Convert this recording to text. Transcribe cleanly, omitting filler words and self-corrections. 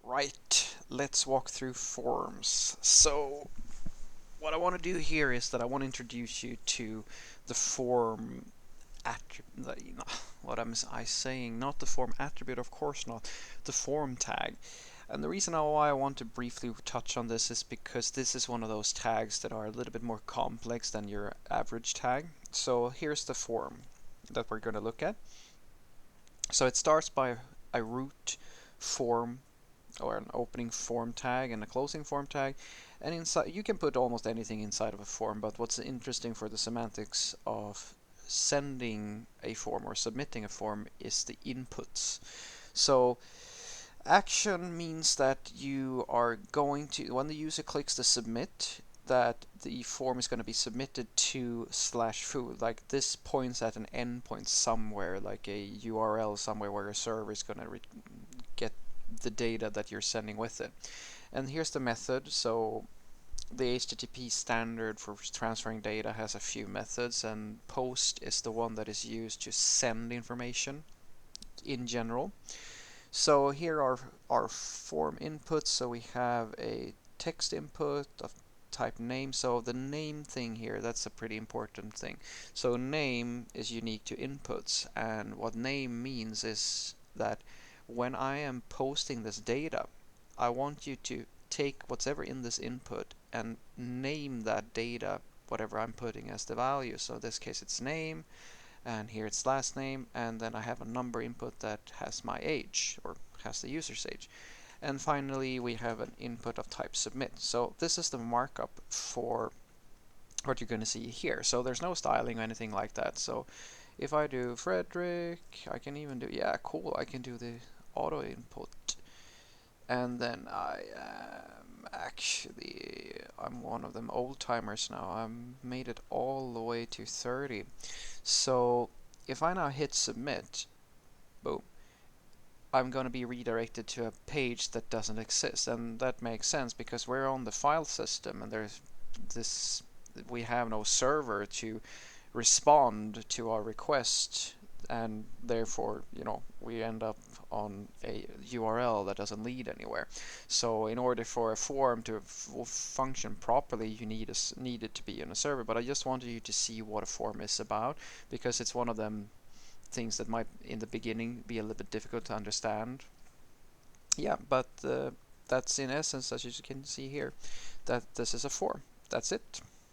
Right, let's walk through forms. So, what I want to do here is that I want to introduce you to the form attribute. What am I saying? Not the form attribute, of course not. The form tag. And the reason why I want to briefly touch on this is because this is one of those tags that are a little bit more complex than your average tag. So here's the form that we're going to look at. So it starts by a root form or an opening form tag and a closing form tag, and inside you can put almost anything inside of a form, but what's interesting for the semantics of sending a form or submitting a form is the inputs. So action means that you are going to, when the user clicks the submit, that the form is going to be submitted to /foo. Like this points at an endpoint somewhere, like a URL somewhere where a server is going to get the data that you're sending with it. And here's the method. So the HTTP standard for transferring data has a few methods, and POST is the one that is used to send information in general. So here are our form inputs. So we have a text input of type name. So the name thing here, that's a pretty important thing. So name is unique to inputs, and what name means is that when I am posting this data, I want you to take whatever in this input and name that data, whatever I'm putting as the value. So in this case it's name, and here it's last name, and then I have a number input that has my age, or has the user's age. And finally we have an input of type submit. So this is the markup for what you're going to see here. So there's no styling or anything like that. So if I do Frederick, I can even do, yeah, cool, I can do the auto input. And then I'm one of them old timers now. I made it all the way to 30. So if I now hit submit, boom, I'm going to be redirected to a page that doesn't exist. And that makes sense because we're on the file system, and there's this, we have no server to respond to our request, and therefore, we end up on a URL that doesn't lead anywhere. So in order for a form to function properly, you need it to be on a server. But I just wanted you to see what a form is about, because it's one of them things that might in the beginning be a little bit difficult to understand. Yeah, but that's in essence, as you can see here, that this is a form. That's it.